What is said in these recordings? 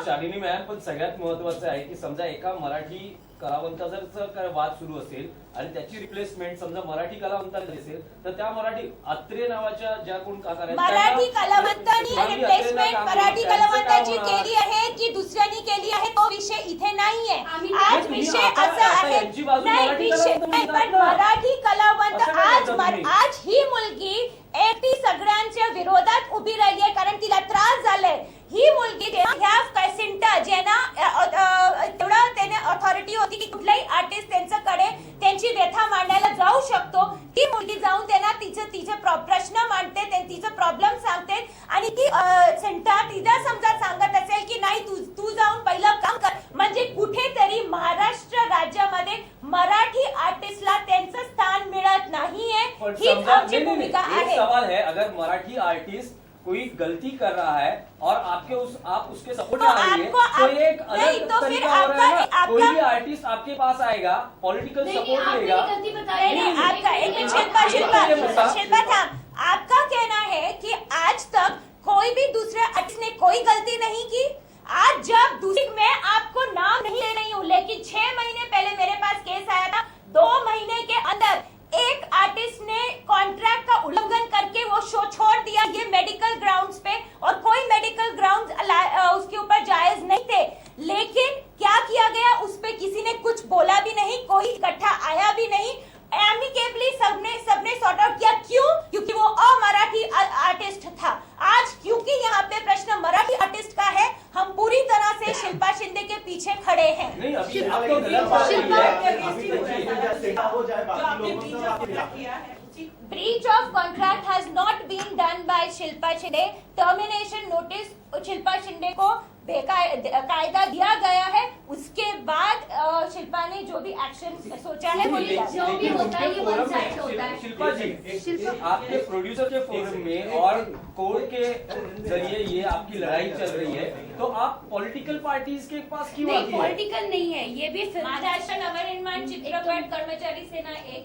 Shalini ma'am, पण सगळ्यात महत्वाचं आहे की समजा एका मराठी कलावंताचा वाद सुरू असेल आणि त्याची रिप्लेसमेंट समजा मराठी कलावंतांनी असेल तर त्या मराठी अत्रे नावाच्या ज्या कोण काका मराठी कलावंतांनी रिप्लेसमेंट मराठी कलावंताची केली आहे की दुसऱ्यांनी केली आहे तो विषय इथे नाहीये. आज विषय असा आहे नाही विषय पण मराठी कलावंत आज ही मुलगी एकटी सगळ्यांच्या विरोधात उभी राहिली आहे कारण तिला त्रास झालाय. ही मुलगी ह्या सेंटर ज्यांना तेवढं त्याने ऑथॉरिटी होती की कुठलाही आर्टिस्ट त्यांच्याकडे त्यांची व्यथा मांडायला जाऊ शकतो. ती मुलगी जाऊन त्यांना तिचे प्रश्न मांडते, तिचे प्रॉब्लेम सांगते आणि ती सेंटर तिला समजा सांगत असेल की नाही तू जाऊन पहिलं काम कर. म्हणजे कुठेतरी महाराष्ट्र राज्यामध्ये मराठी आर्टिस्टला त्यांचं स्थान मिळत नाहीये. हीच आमची भूमिका आहे. सवाल है अगर मराठी आर्टिस्ट कोई गलती कर रहा है और आप उसके सपोर्ट में आएंगे तो एक अलग तरीका हो रहा है ना. कोई भी आर्टिस्ट आपके पास आएगा पॉलिटिकल सपोर्ट लेगा. आपका एक शिल्पा था, आपका कहना है कि आज तक कोई भी दूसरे आर्टिस्ट ने कोई गलती नहीं की. आज जब दूसरी मैं आपको नाम नहीं ले रही हूँ लेकिन 6 महीने पहले मेरे पास केस आया था. 2 महीने के अंदर एक आर्टिस्ट ने कॉन्ट्रैक्ट का उल्लंघन करके वो शो छोड़ दिया. ये मेडिकल ग्राउंड्स पे और कोई मेडिकल ग्राउंड्स उसके ऊपर जायज नहीं थे. लेकिन क्या किया गया उस पे किसी ने कुछ बोला भी नहीं, कोई इकट्ठा आया भी नहीं. एमिकेबली सबने सॉर्ट आउट किया. क्यों? क्योंकि वो अमराठी आर्टिस्ट था. आज क्योंकि यहाँ पे प्रश्न मराठी आर्टिस्ट का है हम पूरी तरह से शिल्पा शिंदे के पीछे खड़े हैं. Breach of contract has not been done by Shilpa Shinde. Termination notice Shilpa Shinde को कायदा दिया गया है. उसके बाद शिल्पा ने जो भी एक्शन सोचा है वो लिया. जो भी होता है ये वन साइड होता है. शिल्पा जी, आपके प्रोड्यूसर के फोरम में और कोर्ट के जरिए ये आपकी लड़ाई चल रही है तो आप पॉलिटिकल पार्टीज के पास क्यों आती है? पॉलिटिकल नहीं है ये भी. महाराष्ट्र नवनिर्माण चित्रपट कर्मचारी सेना एक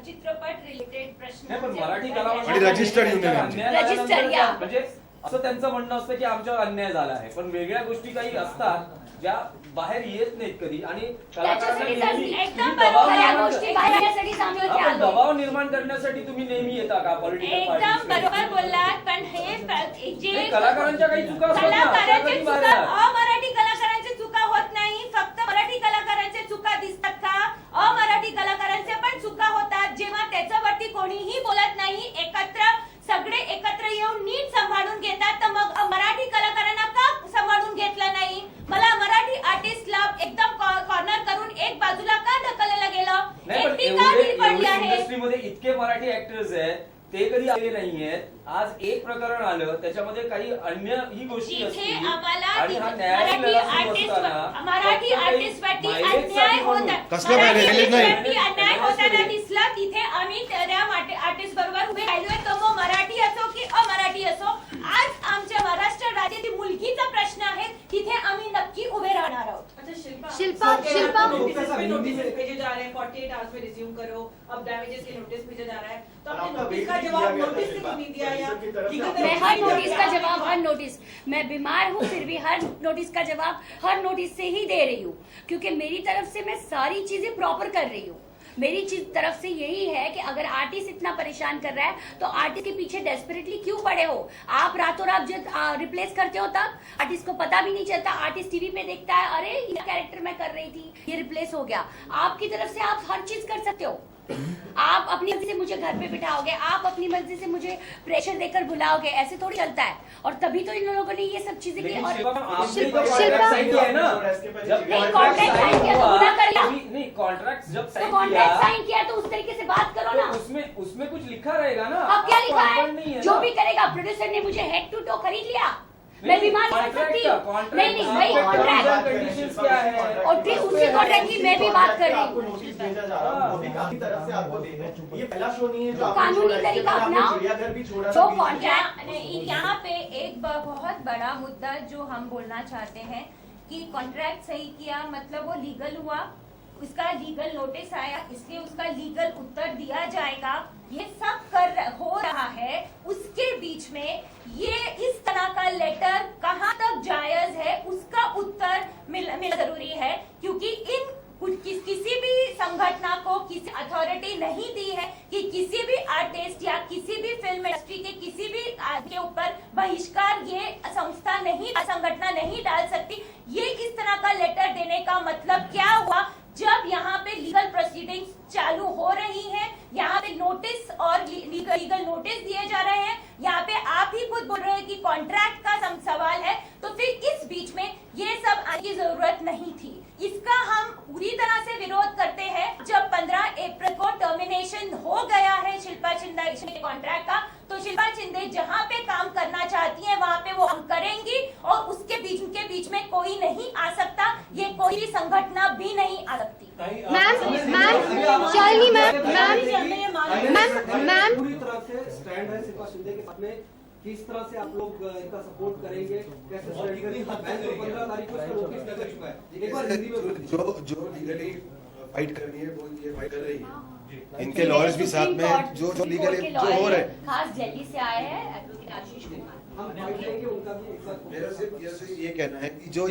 चित्रपट रिलेटेड प्रश्न मराठी कलावंत रजिस्टर्ड युनियन म्हणजे असं त्यांचं म्हणणं असतं की आमच्यावर अन्याय झाला आहे पण वेगळ्या गोष्टी काही असतात ज्या बाहेर येत नाहीत कधी आणि दबाव निर्माण करण्यासाठी तुम्ही नेहमी येता का पॉलिटिकल एकदम बरोबर बोललात. पण हे जे कलाकारांच्या काही चुका अमराठी कलाकारांच्या चुका होत नाही. फक्त मराठी कलाकारांच्या चुका दिसतात का? अमराठी कलाकारांच्या पण चुका होतात. जेव्हा त्याच्यावरती कोणीही बोलत नाही सगळे एकत्र येऊन नीट सांभाळून घेतात तर मग मराठी कलाकारांना का सांभाळून घेतलं नाही? मला मराठी आर्टिस्टला एकदम कॉर्नर करून एक बाजूला का ढकललं गेलं? एकटी का पडली आहे? इंडस्ट्रीमध्ये इतके मराठी ऍक्टर्स आहेत ते कधी आले नाहीये. आज एक प्रकरण आलं त्याच्यामध्ये काही अन्य ही गोष्टी असतील आणि हा न्यायालय मराठी आर्टिस्ट वरती अन्याय होताना दिसला. तिथे आम्ही त्या आर्टिस्ट बरोबर उभे राहिलोय. तो मग मराठी असो की अमराठी असो. आज आमच्या महाराष्ट्र राज्यातील मुलगीचा प्रश्न आहे तिथे आम्ही नक्की उभे राहणार आहोत. शिल्पा भेजे जा रहे हैं 48 आवर्स में रिज्यूम करो. अब डैमेजेस के नोटिस भेजा जा रहा है तो आपने नोटिस का जवाब नोटिस से क्यों नहीं दिया? मैं हर नोटिस का जवाब हर नोटिस मैं बीमार हूँ फिर भी हर नोटिस का जवाब हर नोटिस से ही दे रही हूँ क्योंकि मेरी तरफ से मैं सारी चीजें प्रॉपर कर रही हूँ. मेरी तरफ से यही है कि अगर आर्टिस्ट इतना परेशान कर रहा है तो आर्टिस्ट के पीछे डेस्परेटली क्यों पड़े हो? आप रातों रात जब रिप्लेस करते हो तब आर्टिस्ट को पता भी नहीं चलता. आर्टिस्ट टीवी पे देखता है अरे ये कैरेक्टर मैं कर रही थी ये रिप्लेस हो गया. आपकी तरफ से आप हर चीज कर सकते हो. आप अपनी मर्जी से मुझे घर पे बिठाओगे, आप अपनी मर्जी से मुझे प्रेशर देकर बुलाओगे. ऐसे थोड़ी चलता है. और तभी तो इन लोगों ने ये सब चीजें की. और कॉन्ट्रैक्ट जब साइन किया तो उस तरीके से बात करो ना. उसमें कुछ लिखा रहेगा ना. अब क्या लिखा है? जो भी करेगा प्रोड्यूसर ने मुझे हेड टू टो खरीद लिया. मैं बीमार हो सकती हूँ. नहीं वही कॉन्ट्रैक्ट कंडीशंस क्या है और फिर उसी कॉन्ट्रैक्ट की मैं भी बात कर रही हूँ. ये पहला शो नहीं है जो कानूनी तरीका अपनाओ. जो कॉन्ट्रैक्ट यहाँ पे एक बहुत बड़ा मुद्दा जो हम बोलना चाहते हैं कि कॉन्ट्रैक्ट सही किया मतलब वो लीगल हुआ. उसका लीगल नोटिस आया इसलिए उसका लीगल उत्तर दिया जाएगा. ये सब हो रहा है. उसके बीच में ये इस तरह का लेटर कहाँ तक जायज है उस नहीं डाल सकती। ये इस तरह का लेटर देने का मतलब क्या हुआ? जब यहाँ पे लीगल प्रोसीडिंग्स चालू हो रही हैं, यहाँ पे नोटिस और लीगल नोटिस दिए जा रहे हैं, यहाँ पे आप ही खुद बोल रहे हैं कि कॉन्ट्रैक्ट का सवाल है, तो फिर इस बीच में ये सब आने की जरूरत नहीं थी। इसका हम पूरी तरह से विरोध करते हैं। जब 15 अप्रैल को टर्मिनेशन हो गया है शिल्पा शिंदे के कॉन्ट्रैक्ट का, तो शिल्पा शिंदे जहाँ पे काम करना चाहती है वहाँ पे वो हम करेंगी और उसके बीच में कोई नहीं आ सकता, ये कोई भी संगठन भी नहीं आ सकती। मैम पूरी तरह से स्टैंड है शिल्पा शिंदे के साथ में, किस तरह से आप लोग इनका सपोर्ट करेंगे, कैसे स्टैंड करेंगे? 15 तारीख को इसका नोटिस लग चुका है। एक बार हिंदी में जो लीगली फाइट करनी है वो ये फाइट कर रही है, इनके लॉयर्स भी साथ में जो लीगली जो हो रहे हैं। खास दिल्ली से आए हैं एडवोकेट आशीष कुमार। हम फाइट करेंगे, उनका भी एक साथ। मेरा सिर्फ ये कहना है कि जो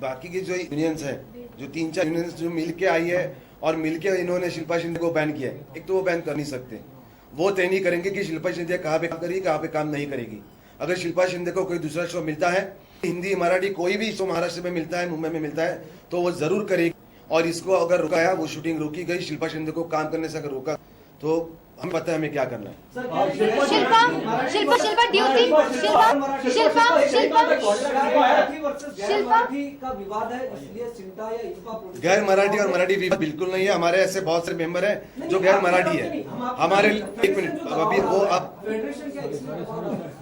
बाकी की जो यूनियंस है, जो 3-4 यूनियंस जो मिलके आई है और मिलके इन्होंने शिल्पा शिंदे को बैन किया है, एक तो वो बैन कर नहीं सकते, वो तय नहीं करेंगे कि शिल्पा शिंदे कहाँ पे काम करेगी, कहाँ पे काम नहीं करेगी। अगर शिल्पा शिंदे को कोई दूसरा शो मिलता है, हिंदी मराठी कोई भी शो महाराष्ट्र में मिलता है, मुंबई में मिलता है, तो वो जरूर करेगी। और इसको अगर रुकाया, वो शूटिंग रोकी गई, शिल्पा शिंदे को काम करने से अगर रोका, तो हमें पता है हमें क्या करना है। का विवाद है, इसलिए चिंता या इसका गैर मराठी और मराठी विवाद बिल्कुल नहीं है। हमारे ऐसे बहुत सारे मेंबर हैं जो गैर मराठी है। हमारे 1 मिनट अभी वो आप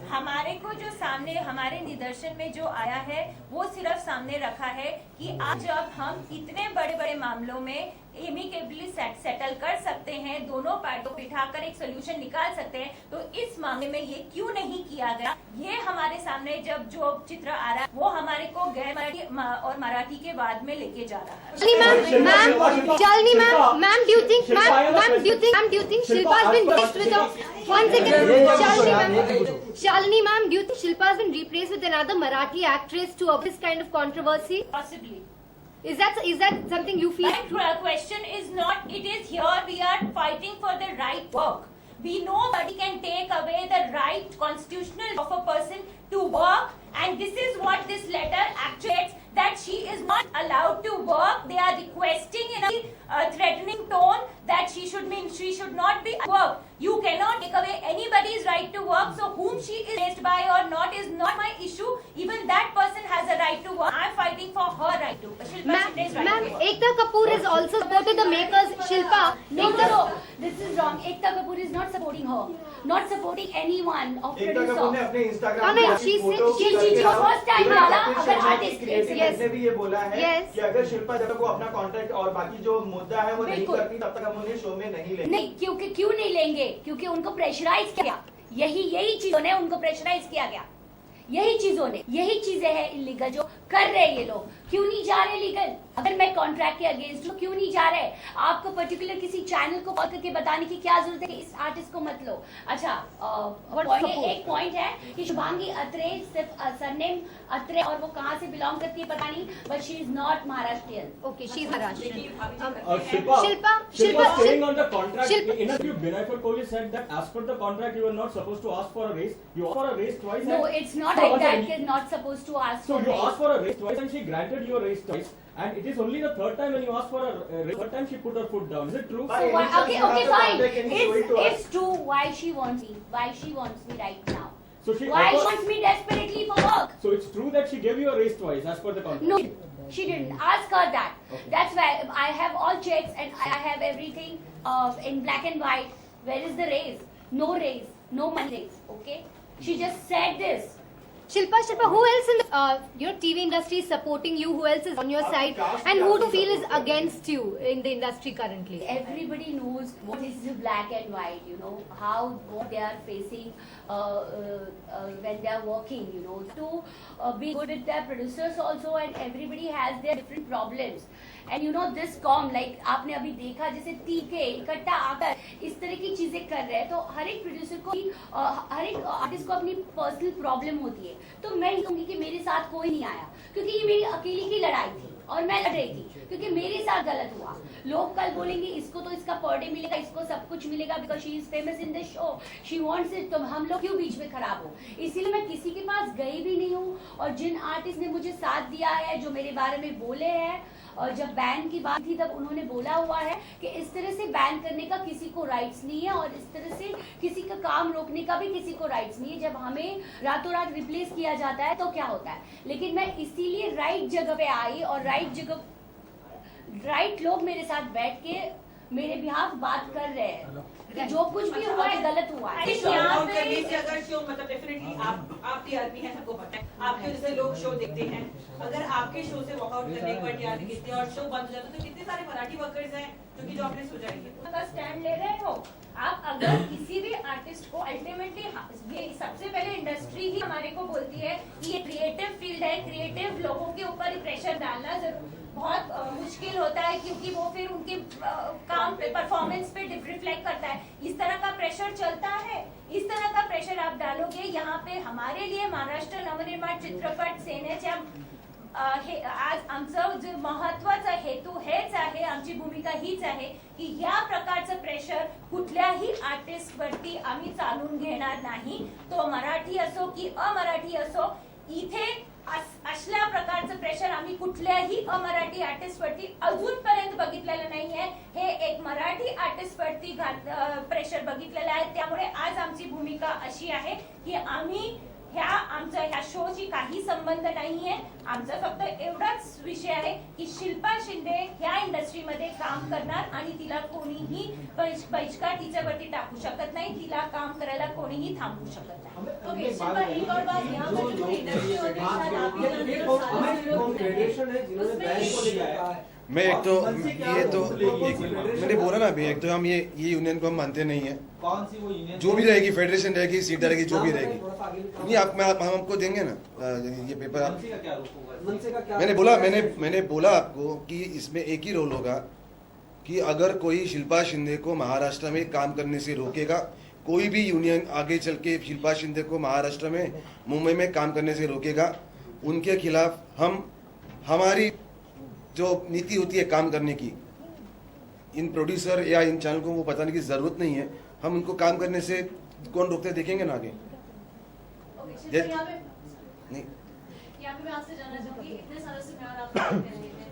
हमारे को जो सामने हमारे निदर्शन में जो आया है वो सिर्फ सामने रखा है कि आज जब हम इतने बड़े बड़े मामलों में एमिकेबली सेटल कर सकते हैं, दोनों पार्टियों को बिठाकर एक सोल्यूशन निकाल सकते हैं, तो इस मामले में ये क्यों नहीं किया गया? ये हमारे सामने जब जो चित्र आ रहा है वो हमारे को गैर मराठी और मराठी के बाद में लेके जा रहा है। Ma'am, do you think Shilpa has been replaced with a one second? Shalini ma'am, do you think Shilpa has been replaced with another Marathi actress to avoid this kind of controversy? Possibly. Is that something you feel? My question is not, it is here we are fighting for the right work. We nobody can take away the right constitutional of a person to work, and this is what this letter actuates, that she is not allowed to work. They are requesting in a threatening tone that she should not be at work. You cannot take away anybody's right to work, so whom she is raised by or not is not my issue. Even that person has a right to work. I am fighting for her right to. Ma'am, Ekta Kapoor has also supported the makers. Shilpa, No, this is wrong. Ekta Kapoor is not supporting her, not supporting anyone of producer. अपने Instagram she said first time डाला अगर artist ने भी ये बोला है Yes. कि अगर शिल्पा जब तक वो अपना कॉन्ट्रैक्ट और बाकी जो मुद्दा है वो नहीं बिल्कुल। करती तब तक हम उन्हें शो में नहीं लेंगे। नहीं, क्योंकि क्यों नहीं लेंगे? क्योंकि उनको प्रेशराइज किया, यही चीजों ने उनको प्रेशराइज किया गया, यही चीजें हैं इलीगल जो कर रहे हैं ये लोग। क्यों नहीं जा रहे लीगल? अगर मैं कॉन्ट्रैक्ट के अगेंस्ट हूँ, क्यों नहीं जा रहे? आपको पर्टिकुलर किसी चैनल को कॉल करके बताने की क्या जरूरत है कि इस आर्टिस्ट को मत लो? अच्छा, एक पॉइंट है कि शुभांगी अत्रे, सिर्फ सरनेम अत्रे, और वो कहाँ से बिलोंग करती है पता नहीं, but she is not Maharashtrian. okay, she's Maharashtrian. Shilpa staying on the contract. In a few, Binaifar Kohli said that as per the contract, you were not supposed to ask for a raise. You asked for a raise twice. No, it's not like that. You're not supposed to ask So for you raise. asked for a raise twice, and she granted you a raise twice. And it is only the third time when you asked for a raise. Third time she put her foot down. Is it true? So why, okay, fine. It's true. Why she wants me? Why she wants me right now? So she Why she wants me desperately for work? So it's true that she gave you a raise twice as per the contract. No, she didn't. Ask her that. Okay. That's why I have all checks and I have everything in black and white. Where is the raise? No raise. No money raise. Okay? She just said this. Shilpa, who else in the TV industry is supporting you? Who else is on your side? And who do you feel is against you in the industry currently? Everybody knows what is the black and white, you know, what they are facing when they are working, you know, to be good with their producers also, and everybody has their different problems. And you know, this like आपने अभी देखा जैसे टीके इकट्ठा आकर इस तरह की चीजें कर रहे हैं, तो हर एक प्रोड्यूसर को हर एक आर्टिस्ट को अपनी पर्सनल प्रॉब्लम होती है। तो मैं कहूँगी कि मेरे साथ कोई नहीं आया, क्योंकि ये मेरी अकेली की लड़ाई थी। और मैं लड़ रही थी क्योंकि मेरे साथ गलत हुआ। लोग कल बोलेंगे इसको तो इसका पर डे मिलेगा, इसको सब कुछ मिलेगा because she is famous in the show, she wants it. तो हम लोग क्यों बीच में खराब हो? इसीलिए मैं किसी के पास गई भी नहीं हूँ। और जिन आर्टिस्ट ने मुझे साथ दिया है, जो मेरे बारे में बोले हैं, और जब बैन की बात थी तब उन्होंने बोला हुआ है कि इस तरह से बैन करने का किसी को राइट्स नहीं है और इस तरह से किसी का काम रोकने का भी किसी को राइट्स नहीं है। जब हमें रातों रात रिप्लेस किया जाता है तो क्या होता है? लेकिन मैं इसीलिए राइट जगह पे आई और राइट लोग मेरे साथ बैठ के मेरे बिहाफ बात कर रहे हैं कि जो कुछ भी हुआ है गलत हुआ है। यहाँ पे अगर शो मतलब डेफिनेटली आप टीआरपी है, सबको पता है, आपके जैसे लोग शो देखते हैं, अगर आपके शो से वॉकआउट करने पर टीआरपी गिरती है और शो बंद हो जाता है तो कितने सारे मराठी वर्कर्स हैं जो कि जॉबलेस हो जाएंगे। का स्टैंड ले रहे हो आप। अगर किसी भी आर्टिस्ट को अल्टीमेटली ये सबसे पहले इंडस्ट्री ही हमारे को बोलती है कि ये क्रिएटिव फील्ड है, क्रिएटिव लोगों के ऊपर प्रेशर डालना जरूर बहुत मुश्किल होता है क्योंकि वो फिर उनके काम पे परफॉर्मेंस पे रिफ्लेक्ट करता है। इस तरह का प्रेशर चलता है, इस तरह का प्रेशर आप डालोगे यहाँ पे। हमारे लिए महाराष्ट्र नवनिर्माण चित्रपट सेनेच्या आज आमचं जे महत्वाचा हेतू हेच आहे, आमची भूमिका हीच आहे की या प्रकारचं प्रेशर कुठल्याही आर्टिस्ट वरती आम्ही चालून घेणार नाही। तो मराठी असो की अमराठी असो, इथे असल्या प्रकारचं प्रेशर आम्ही कुठल्याही अमराठी आर्टिस्ट वरती अजूनपर्यंत बघितलेलं नाहीये। हे एक मराठी आर्टिस्ट वरती प्रेशर बघितलेलं आहे। त्यामुळे आज आमची भूमिका अशी आहे की आम्ही ह्या शोची काही संबंध नाहीये। आमचा फक्त एवढाच विषय आहे की शिल्पा शिंदे ह्या इंडस्ट्रीमध्ये काम करणार आणि तिला कोणीही बहिष्कार तिच्यावरती टाकू शकत नाही, तिला काम करायला कोणीही थांबवू शकत नाही। ओके, शिल्पा एक और बात, यहाँ पर जो इंडस्ट्री होती है शायद आप ही फेडरेशन है जिन्होंने बैन को लेकर कहा है। मैं एक तो ये तो मैंने बोला ना अभी, एक तो हम ये यूनियन को हम मानते नहीं है। कौन सी वो यूनियन? जो भी रहेगी, फेडरेशन रहेगी, सीट रहेगी, जो भी रहेगी, नहीं हम आपको देंगे ना ये पेपर। मैंने बोला आपको कि इसमें एक ही रोल होगा कि अगर कोई शिल्पा शिंदे को महाराष्ट्र में काम करने से रोकेगा, कोई भी यूनियन आगे चल के शिल्पा शिंदे को महाराष्ट्र में, मुंबई में काम करने से रोकेगा, उनके खिलाफ हम हमारी जो नीति होती है काम करने की, इन प्रोड्यूसर या इन चैनल को वो बताने की जरूरत नहीं है। हम उनको काम करने से कौन रोकते देखेंगे ना आगे। नहीं, यहाँ पे मैं आपसे जानना चाहूंगी, इतने सालों से मैं और आप बात कर रहे हैं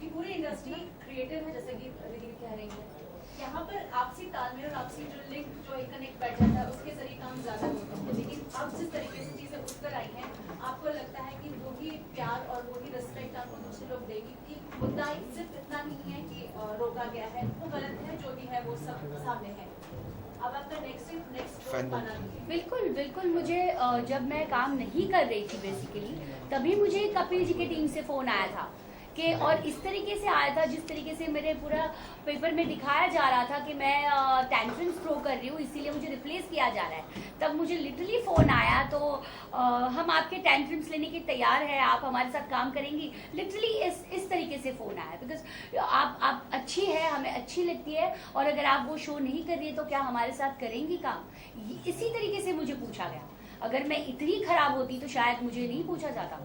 कि पूरी इंडस्ट्री क्रिएटिव है, जैसे कि दीदी कह रही है, यहाँ पर आपसी तालमेल और आपसी जो लिंक जो एक कनेक्ट बैठ जाता है उसके जरिए काम ज्यादा होता है। लेकिन अब जिस तरीके से चीजें उठकर आई हैं, आपको लगता है कि वही प्यार और वही रिस्पेक्ट आपको दूसरे लोग देंगे कि मुद्दा सिर्फ इतना नहीं है कि रोका गया है, वो गलत है, जो भी है वो सब सामने है। अब आपका नेक्स्ट बिल्कुल बिल्कुल। मुझे जब मैं काम नहीं कर रही थी बेसिकली, तभी मुझे कपिल जी की टीम से फोन आया था कि, और इस तरीके से आया था जिस तरीके से मेरे पूरा पेपर में दिखाया जा रहा था कि मैं टेंट्रम्स थ्रो कर रही हूँ, इसीलिए मुझे रिप्लेस किया जा रहा है। तब मुझे लिटरली फोन आया तो हम आपके टेंट्रम्स लेने के तैयार हैं, आप हमारे साथ काम करेंगी, लिटरली इस तरीके से फोन आया। बिकॉज आप अच्छी है, हमें अच्छी लगती है, और अगर आप वो शो नहीं कर रही है तो क्या हमारे साथ करेंगी काम, इसी तरीके से मुझे पूछा गया। अगर मैं इतनी खराब होती तो शायद मुझे नहीं पूछा जाता।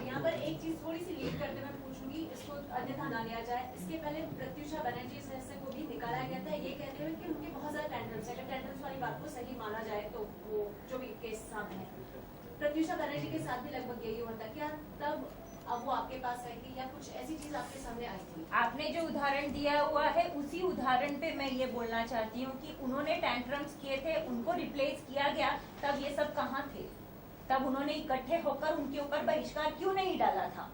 यहाँ पर एक चीज थोड़ी सी लीड करते मैं पूछूंगी, इसको अन्यथा ना लिया जाए। इसके पहले प्रत्युषा बनर्जी को भी निकाला गया था ये कहते हुए कि उनके बहुत ज्यादा टेंट्रम्स है। अगर टेंट्रम्स वाली बात को सही माना जाए तो वो जो भी केस सामने है, प्रत्युषा बनर्जी के साथ भी लगभग यही हुआ था। क्या तब अब वो आपके पास आएगी या कुछ ऐसी चीज आपके सामने आई थी? आपने जो उदाहरण दिया हुआ है उसी उदाहरण पे मैं ये बोलना चाहती हूँ कि उन्होंने टेंट्रम्स किए थे, उनको रिप्लेस किया गया, तब ये सब कहाँ थे? तब उन्होंने इकट्ठे होकर उनके ऊपर बहिष्कार क्यों नहीं डाला था?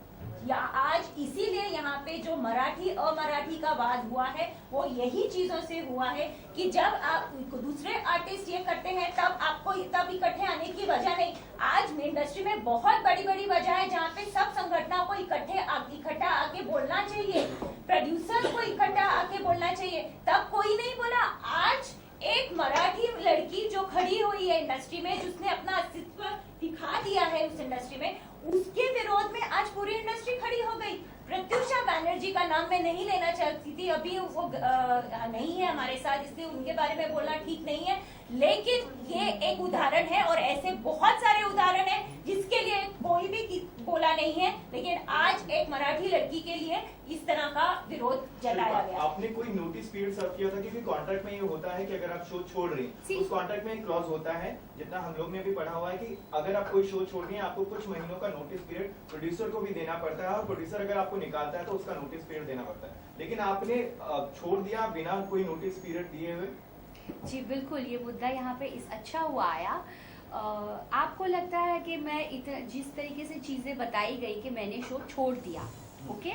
या आज इसीलिए यहाँ पे जो मराठी अमराठी का वाद हुआ है वो यही चीजों से हुआ है कि जब आप दूसरे आर्टिस्ट ये करते हैं तब इकट्ठे आने की वजह नहीं। आज इंडस्ट्री में बहुत बड़ी बड़ी वजह है जहाँ पे सब संगठनों को इकट्ठा आके बोलना चाहिए, प्रोड्यूसर को इकट्ठा आके बोलना चाहिए, तब कोई नहीं बोला। आज एक मराठी लड़की जो खड़ी हुई है इंडस्ट्री में, जिसने अपना अस्तित्व दिखा दिया है उस इंडस्ट्री में, उसके विरोध में आज पूरी इंडस्ट्री खड़ी हो गई। प्रत्युषा बनर्जी का नाम मैं नहीं लेना चाहती थी, अभी वो नहीं है हमारे साथ, इसलिए उनके बारे में बोलना ठीक नहीं है, लेकिन ये एक उदाहरण है और ऐसे बहुत सारे उदाहरण हैं जिसके लिए कोई भी बोला नहीं है, लेकिन आज एक मराठी लड़की के लिए इस तरह का विरोध जताया गया। आपने कोई नोटिस पीरियड सर्व किया था? क्योंकि कॉन्ट्रैक्ट में ये होता है कि अगर आप शो छोड़ रही हैं, उस कॉन्ट्रैक्ट में एक क्लॉज होता है, जितना हम लोग ने भी पढ़ा हुआ है कि अगर आप कोई शो छोड़ रही हैं आपको कुछ महीनों का नोटिस पीरियड प्रोड्यूसर को भी देना पड़ता है, और प्रोड्यूसर अगर आपको निकालता है तो उसका नोटिस पीरियड देना पड़ता है, लेकिन आपने छोड़ दिया बिना कोई नोटिस पीरियड दिए हुए। जी बिल्कुल, ये मुद्दा यहाँ पे इस अच्छा हुआ आया। आपको लगता है कि मैं जिस तरीके से चीजें बताई गई कि मैंने शो छोड़ दिया, ओके,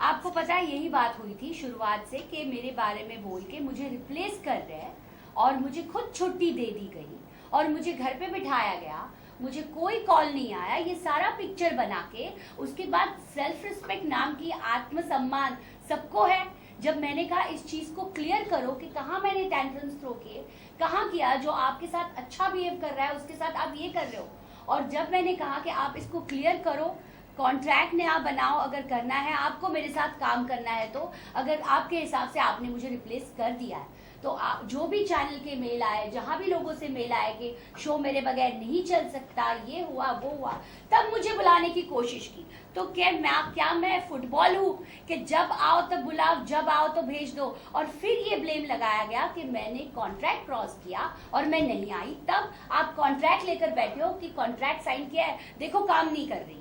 आपको पता है यही बात हुई थी शुरुआत से कि मेरे बारे में बोल के मुझे रिप्लेस कर रहे हैं और मुझे खुद छुट्टी दे दी गई और मुझे घर पे बिठाया गया, मुझे कोई कॉल नहीं आया, ये सारा पिक्चर बना के उसके बाद सेल्फ रिस्पेक्ट नाम की आत्मसम्मान सबको है। जब मैंने कहा इस चीज को क्लियर करो कि कहाँ मैंने टेंट्रम्स थ्रो किए, कहाँ किया, जो आपके साथ अच्छा बिहेव कर रहा है उसके साथ आप ये कर रहे हो, और जब मैंने कहा कि आप इसको क्लियर करो, कॉन्ट्रैक्ट ने आप बनाओ, अगर करना है आपको मेरे साथ काम करना है तो, अगर आपके हिसाब से आपने मुझे रिप्लेस कर दिया है तो जो भी चैनल के मेल आए, जहां भी लोगों से मेल आए कि शो मेरे बगैर नहीं चल सकता, ये हुआ वो हुआ, तब मुझे बुलाने की कोशिश की। तो क्या मैं फुटबॉल हूँ कि जब आओ तब बुलाओ, जब आओ तो भेज दो? और फिर ये ब्लेम लगाया गया कि मैंने कॉन्ट्रैक्ट क्रॉस किया और मैं नहीं आई। तब आप कॉन्ट्रैक्ट लेकर बैठे हो कि कॉन्ट्रैक्ट साइन किया है, देखो काम नहीं कर रही है।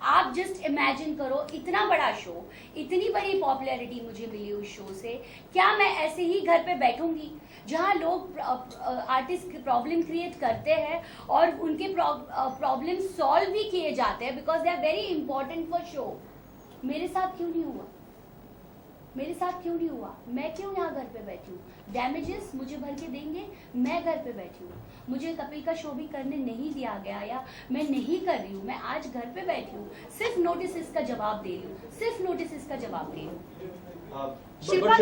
आप जस्ट इमेजिन करो, इतना बड़ा शो, इतनी बड़ी पॉपुलैरिटी मुझे मिली उस शो से, क्या मैं ऐसे ही घर पे बैठूंगी जहां लोग आर्टिस्ट प्रॉब्लम क्रिएट करते हैं और उनके प्रॉब्लम सॉल्व भी किए जाते हैं because they are very important for show. मेरे साथ क्यों नहीं हुआ? मेरे साथ क्यों नहीं हुआ? मैं क्यों यहाँ घर पे बैठी हूँ? डैमेजेस मुझे भर के देंगे, मैं घर पे बैठी हूँ, मुझे कपिल का शो भी करने नहीं दिया गया या मैं नहीं कर रही हूँ, मैं आज घर पे बैठी हूँ, सिर्फ नोटिस का जवाब दे रही हूँ, सिर्फ नोटिस का जवाब दे रही हूँ। Shilpa,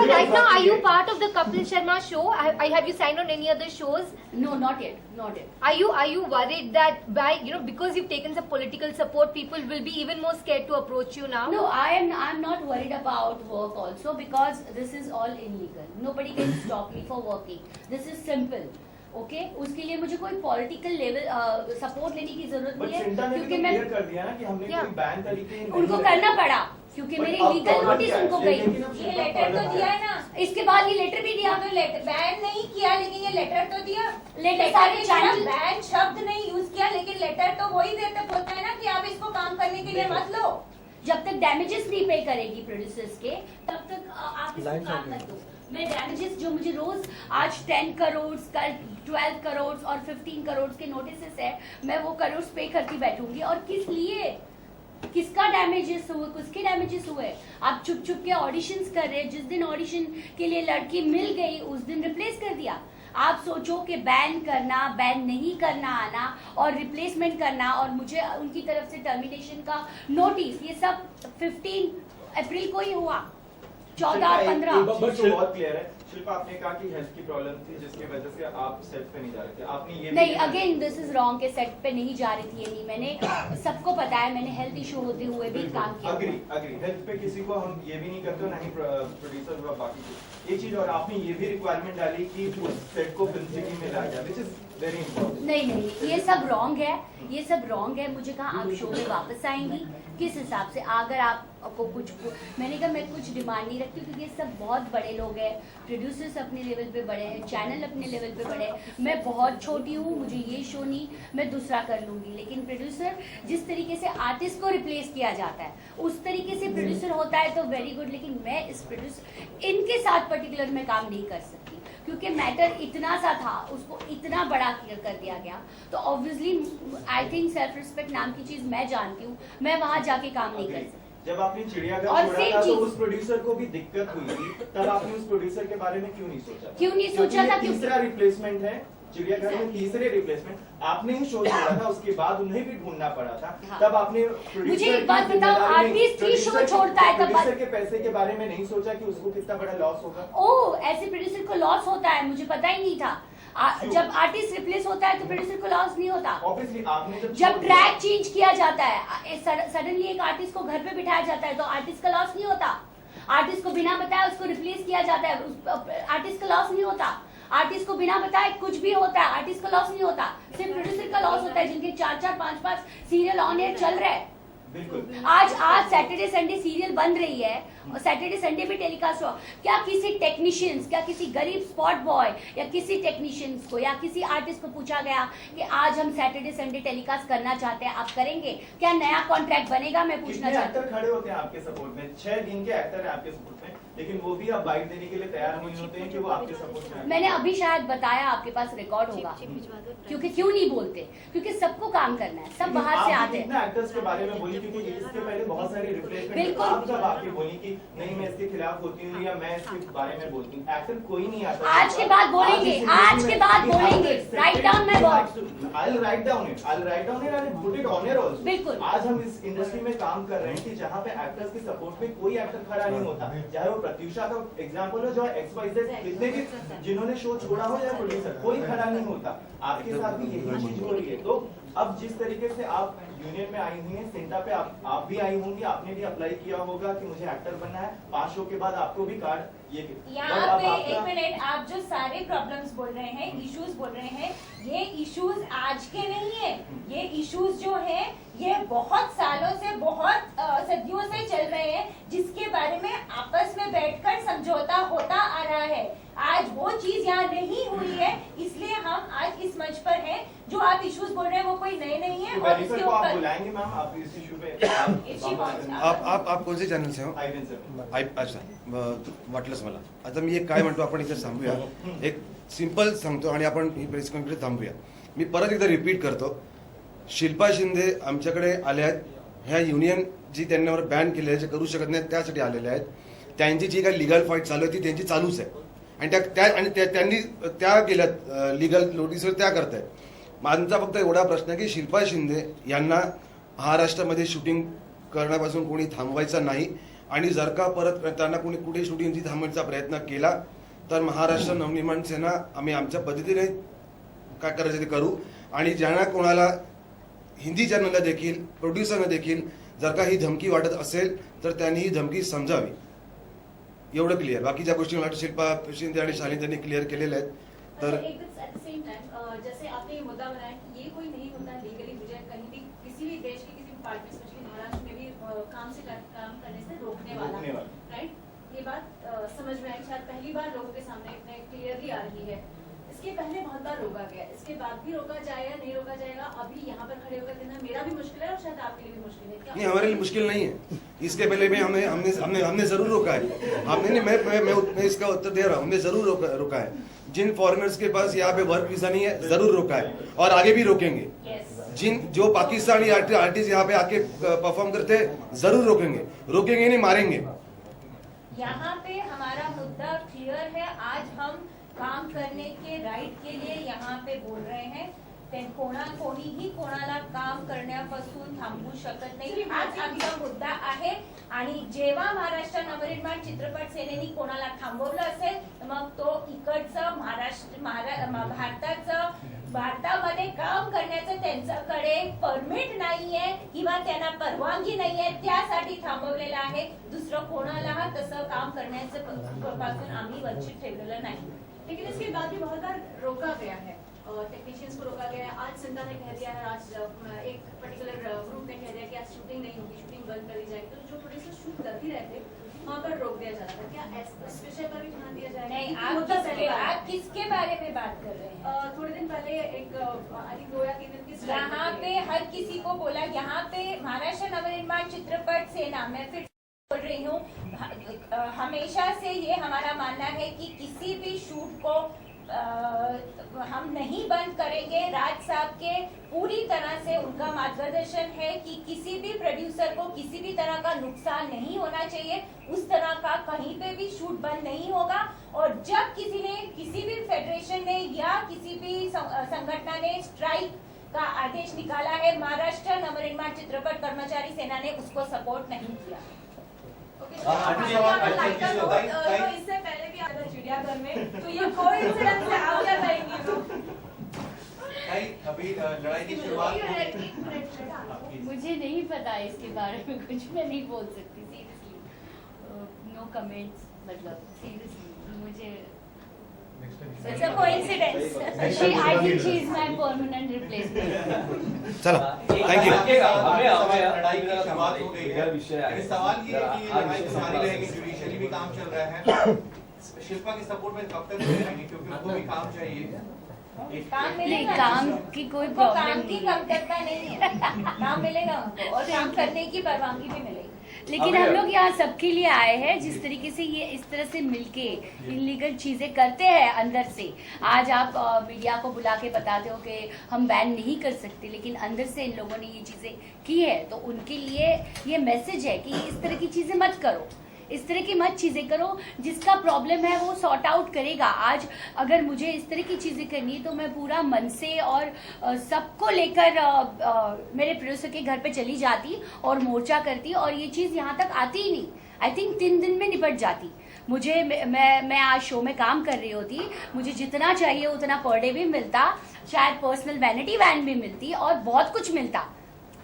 right now, are you part of the Kapil Sharma show? I have you signed on any other shows? No, not yet, not yet. Are you worried that by because you've taken some political support, people will be even more scared to approach you now? No, I'm not worried about work also because this is all illegal. Nobody can stop me for working. This is simple. Okay उसके लिए मुझे कोई political level support लेने की जरूरत नहीं है, क्योंकि मैं कर दिया ना कि हमने कोई बैन तरीके उनको करना पड़ा क्योंकि मेरी लीगल नोटिस उनको गई। ये लेटर तो दिया है ना, इसके बाद ये लेटर भी दिया, तो लेटर बैन नहीं किया लेकिन ये लेटर तो दिया। लेटर सारे चैनल बैन शब्द नहीं यूज किया, लेकिन लेटर तो वही देते बोलता है ना कि आप इसको काम करने के लिए मत लो। जब तक डैमेजेस नहीं पे करेगी प्रोड्यूसर्स के तब तक आप इसको काम मत दो। मैं डैमेजेस जो मुझे रोज आज 10 करोड़ कल 12 करोड़ और 15 करोड़ के नोटिस है, मैं वो करोड़ पे करती बैठूंगी। और किस लिए, किसका डैमेजेस हुए, किसके डैमेजेस हुए? आप चुप चुप के ऑडिशंस कर रहे हैं, जिस दिन ऑडिशन के लिए लड़की मिल गई उस दिन रिप्लेस कर दिया। आप सोचो कि बैन करना, बैन नहीं करना आना और रिप्लेसमेंट करना और मुझे उनकी तरफ से टर्मिनेशन का नोटिस, ये सब 15 अप्रैल को ही हुआ, 14 और 15। बहुत क्लियर है। शिल्पा, आपने कहा कि हेल्थ की प्रॉब्लम थी जिसकी वजह से आप सेट पे नहीं जा रहे थे, आपने ये नहीं, अगेन दिस इज रॉन्ग के सेट पे नहीं जा रही थी, ये नहीं, मैंने सबको पता है, मैंने हेल्थ इशू होते हुए भी काम किया। अग्री हेल्थ पे किसी को हम ये भी नहीं करते, ना ही प्रोड्यूसर व बाकी को। एक चीज और, आपने ये भी रिक्वायरमेंट डाली कि उस सेट को फिल्म सिटी में लाया जाए, व्हिच इज वेरी इंपॉर्टेंट। नहीं, ये सब रॉन्ग है, ये सब रॉन्ग है। मुझे कहा आप शो में वापस आएंगी, किस हिसाब से? अगर आपको कुछ, मैंने कहा मैं कुछ डिमांड नहीं रखती क्योंकि ये सब बहुत बड़े लोग हैं, प्रोड्यूसर्स अपने लेवल पे बड़े हैं, चैनल अपने लेवल पे बड़े हैं, मैं बहुत छोटी हूँ, मुझे ये शो नहीं, मैं दूसरा कर लूंगी। लेकिन प्रोड्यूसर जिस तरीके से आर्टिस्ट को रिप्लेस किया जाता है उस तरीके से प्रोड्यूसर होता है तो वेरी गुड, लेकिन मैं इस प्रोड्यूसर इनके साथ पर्टिकुलर में काम नहीं कर सकती क्योंकि मैटर इतना सा था, उसको इतना बड़ा कर दिया गया। तो obviously I think self respect नाम की चीज मैं जानती हूँ, मैं वहां जाके काम नहीं कर सकती। जब आपने चिड़ियाघर छोड़ा था तो उस प्रोड्यूसर को भी दिक्कत हुई थी, तब आपने उस प्रोड्यूसर के बारे में क्यों नहीं सोचा? क्यों नहीं सोचा था? तीसरा रिप्लेसमेंट है चिड़ियाघर में, तीसरे रिप्लेसमेंट आपने ही शो छोड़ा था, उसके बाद उन्हें भी ढूंढना पड़ा था। हाँ। तब आपने मुझे एक बात बताओ, आर्टिस्ट ही शो छोड़ता है तब प्रोड्यूसर के पैसे के बारे में नहीं सोचा कि उसको कितना बड़ा लॉस होगा? ओह, ऐसे प्रोड्यूसर को लॉस होता है, मुझे पता ही नहीं था। जब आर्टिस्ट रिप्लेस होता है तो प्रोड्यूसर को लॉस नहीं होता। ऑब्वियसली आपने जब ट्रैक चेंज किया जाता है, सडनली एक आर्टिस्ट को घर पे बिठाया जाता है तो आर्टिस्ट का लॉस नहीं होता। आर्टिस्ट को बिना बताए उसको रिप्लेस किया जाता है, आर्टिस्ट का लॉस नहीं होता। आर्टिस्ट को बिना बताए कुछ भी होता है, आर्टिस्ट का लॉस नहीं होता, सिर्फ प्रोड्यूसर का लॉस होता है, जिनके 4-4, 5-5 सीरियल ऑन एयर चल रहे हैं। बिल्कुल। आज सैटरडे संडे सीरियल बंद रही है और सैटरडे संडे भी टेलीकास्ट हुआ। क्या किसी टेक्नीशियंस, क्या किसी गरीब स्पॉट बॉय या किसी टेक्नीशियंस को या किसी आर्टिस्ट को पूछा गया कि आज हम सैटरडे संडे टेलीकास्ट करना चाहते हैं, आप करेंगे? क्या नया कॉन्ट्रैक्ट बनेगा? मैं पूछना चाहती हूँ। एक्टर खड़े होते हैं आपके सपोर्ट में, 6 दिन के एक्टर है आपके सपोर्ट में, लेकिन वो भी आप बाइट देने के लिए तैयार नहीं होते हैं कि वो आपके सपोर्ट में। मैंने अभी शायद बताया, आपके पास रिकॉर्ड होगा। क्योंकि क्यों नहीं बोलते? क्योंकि सबको काम करना है, सब बाहर से आते हैं। एक्टर्स के बारे में बोली क्योंकि इसके पहले बहुत सारी रिप्लेसमेंट, बिल्कुल। आप जब आपकी बोली कि नहीं मैं इसके खिलाफ होती हूँ या मैं इसके बारे में बोलती हूँ, एक्टर कोई नहीं आता। आज के बाद बोलेंगे, आज के बाद बोलेंगे। Write down my word. I'll write down it and put it on air also। बिल्कुल। आज हम इस इंडस्ट्री में काम कर रहे हैं कि जहाँ पे एक्टर्स के सपोर्ट में कोई एक्टर खड़ा नहीं होता, चाहे वो प्रत्युषा का एग्जांपल हो, जो XYZ जितने भी जिन्होंने शो छोड़ा हो या प्रोड्यूसर, कोई खड़ा नहीं होता। आपके साथ भी यही चीज हो रही है। तो अब जिस तरीके से आप यूनियन में आई हुई हैं, सेंटा पे आप भी आई होंगी, आपने भी अप्लाई किया होगा कि मुझे एक्टर बनना है, 5 शो के बाद आपको भी कार्ड ये यहाँ पे एक मिनट, आप जो सारे प्रॉब्लम्स बोल रहे हैं, इश्यूज बोल रहे हैं, ये इश्यूज आज के नहीं है। ये इश्यूज जो है ये बहुत सालों से, बहुत सदियों से चल रहे हैं, जिसके बारे में आपस में बैठकर समझौता होता आ रहा है। आज वो चीज यहाँ नहीं हुई है, इसलिए हम आज इस मंच पर हैं। जो आप इश्यूज बोल रहे हैं वो कोई नए नहीं है। और इसके ऊपर बुलाएंगे मैम, आप इस इशू पे आप कोणत्या चॅनल से हो? अच्छा, वाटलंच मला। आता मी एक काय म्हणतो, आपण इथे थांबूया, एक सिंपल सांगतो आणि आपण ही प्रेस कॉन्फरन्स थांबूया। मी परत एकदा रिपीट करतो, शिल्पा शिंदे आमच्याकडे आल्या आहेत, ह्या युनियन जी त्यांच्यावर बॅन केली आहे, जे करू शकत नाही त्यासाठी आलेल्या आहेत। त्यांची जी काही लिगल फाईट चालू आहे ती त्यांची चालूच आहे आणि त्यांनी त्या गेल्यात लिगल नोटीसवर त्या करतायत। माझा फक्त एवढा प्रश्न आहे की शिल्पा शिंदे यांना महाराष्ट्रामध्ये शूटिंग करण्यापासून कोणी थांबवायचं नाही, आणि जर का परत त्यांना कोणी कुठे शूटिंगची थांबवायचा प्रयत्न केला तर महाराष्ट्र नवनिर्माण सेना आम्ही आमच्या पद्धतीने काय करायचं ते करू। आणि ज्यांना कोणाला हिंदी चॅनलला देखील, प्रोड्युसरला देखील जर का ही धमकी वाटत असेल तर त्यांनी ही धमकी समजावी, एवढं क्लिअर। बाकीच्या गोष्टी मला शिल्पा शिंदे आणि शालिनी त्यांनी क्लिअर केलेल्या आहेत। तर जैसे आपने ये मुद्दा बनाया कि ये कोई नहीं होता लीगली, मुझे कहीं भी किसी भी देश के किसी भी पार्ट में, स्पेशली महाराष्ट्र में भी काम करने से रोकने वाला, राइट? ये बात समझ में आई, शायद पहली बार लोगों के सामने इतने क्लियरली आ रही है। इसके पहले बहुत बार रोका गया, इसके बाद भी रोका जाएगा नहीं रोका जाएगा, अभी यहाँ पर खड़े होकर कहना मेरा भी मुश्किल है और शायद आपके लिए भी मुश्किल है। क्या नहीं, हमारे लिए मुश्किल नहीं है। इसके पहले भी हमने जरूर रोका है। हमने नहीं, मैं इसका उत्तर दे रहा हूँ, हमने जरूर रोका है। जिन फॉरेनर्स के पास यहाँ पे वर्क वीजा नहीं है जरूर रोका है और आगे भी रोकेंगे। जो पाकिस्तानी आर्टिस्ट यहाँ पे आके परफॉर्म करते हैं जरूर रोकेंगे नहीं, मारेंगे। यहाँ पे हमारा मुद्दा क्लियर है। आज हम काम करने के राईट के लिए यहाँ पे बोल रहे हैं। कोणीही कोणाला काम करण्यापासून थांबवू शकत नाही, हाच आमचा मुद्दा आहे। आणि जेव्हा महाराष्ट्र नवनिर्माण चित्रपट सेनेनी कोणाला थांबवलं असेल मग तो इकडचं भारतामध्ये काम करण्याचं त्यांच्याकडे परमिट नाहीये किंवा त्यांना परवानगी नाहीये, त्यासाठी थांबवलेलं आहे। दुसरं कोणाला तसं काम करण्याचं पासून आम्ही वंचित ठेवलेलं नाही। लेकिन इसके बाद भी बहुत बार रोका गया है, टेक्नीशियंस को रोका गया है। आज सिंधा ने कह दिया है, आज एक पर्टिकुलर ग्रुप ने कह दिया कि आज शूटिंग नहीं होगी, शूटिंग बंद करी जाएगी। तो जो प्रोड्यूसर शूट कर ही रहे थे वहाँ पर रोक दिया जा रहा था। क्या इस विषय पर भी ध्यान दिया जाएगा? नहीं, आप किसके बारे में बात कर रहे हैं? थोड़े दिन पहले एक गोया के दिन की यहाँ पे हर किसी को बोला, यहाँ पे महाराष्ट्र नवनिर्माण चित्रपट सेना, मैं फिर बोल रही हूँ, हमेशा से ये हमारा मानना है कि किसी भी शूट को हम नहीं बंद करेंगे। राज साहब के पूरी तरह से उनका मार्गदर्शन है कि किसी भी प्रोड्यूसर को किसी भी तरह का नुकसान नहीं होना चाहिए, उस तरह का कहीं पे भी शूट बंद नहीं होगा। और जब किसी भी फेडरेशन ने या किसी भी संगठन ने स्ट्राइक का आदेश निकाला है, महाराष्ट्र नवनिर्माण चित्रपट कर्मचारी सेना ने उसको सपोर्ट नहीं किया। इससे पहले भी आया था चिड़ियाघर में, तो ये कोइंसिडेंस है, आप क्या कहेंगे? अभी लड़ाई की शुरुआत मुझे नहीं पता इसके बारे में कुछ, मैं नहीं बोल सकती सीरियसली, नो कमेंट्स, मतलब सीरियसली मुझे It's a coincidence. I think she is my permanent replacement. चला थैंक यू लड़ाई की शुरुआत हो गई है। विषय आहे। लेकिन सवाल ये है कि लड़ाई तो जारी रहेगी, जुडिशियली भी काम चल रहा है। शिल्पा की सपोर्ट में कब तक रहेंगे, क्योंकि उनको भी काम चाहिए। काम नहीं, मिलेगा, काम की कोई उनको प्रॉब्लम काम की नहीं है। कमतरता नहीं है, काम मिलेगा उनको और काम करने की परवानगी भी मिलेगी। लेकिन हम लोग यहाँ सबके लिए आए हैं, जिस तरीके से ये इस तरह से मिलके इलीगल चीजें करते हैं अंदर से। आज आप मीडिया को बुला के बताते हो कि हम बैन नहीं कर सकते, लेकिन अंदर से इन लोगों ने ये चीजें की है, तो उनके लिए ये मैसेज है कि इस तरह की चीजें मत करो, इस तरह की मत चीजें करो। जिसका प्रॉब्लम है वो सॉर्ट आउट करेगा। आज अगर मुझे इस तरह की चीजें करनी है तो मैं पूरा मन से और सबको लेकर मेरे प्रोड्यूसर के घर पे चली जाती और मोर्चा करती, और ये चीज यहाँ तक आती ही नहीं। आई थिंक 3 दिन में निपट जाती। मुझे मैं आज शो में काम कर रही होती, मुझे जितना चाहिए उतना पर डे भी मिलता, शायद पर्सनल वैनिटी वैन भी मिलती और बहुत कुछ मिलता,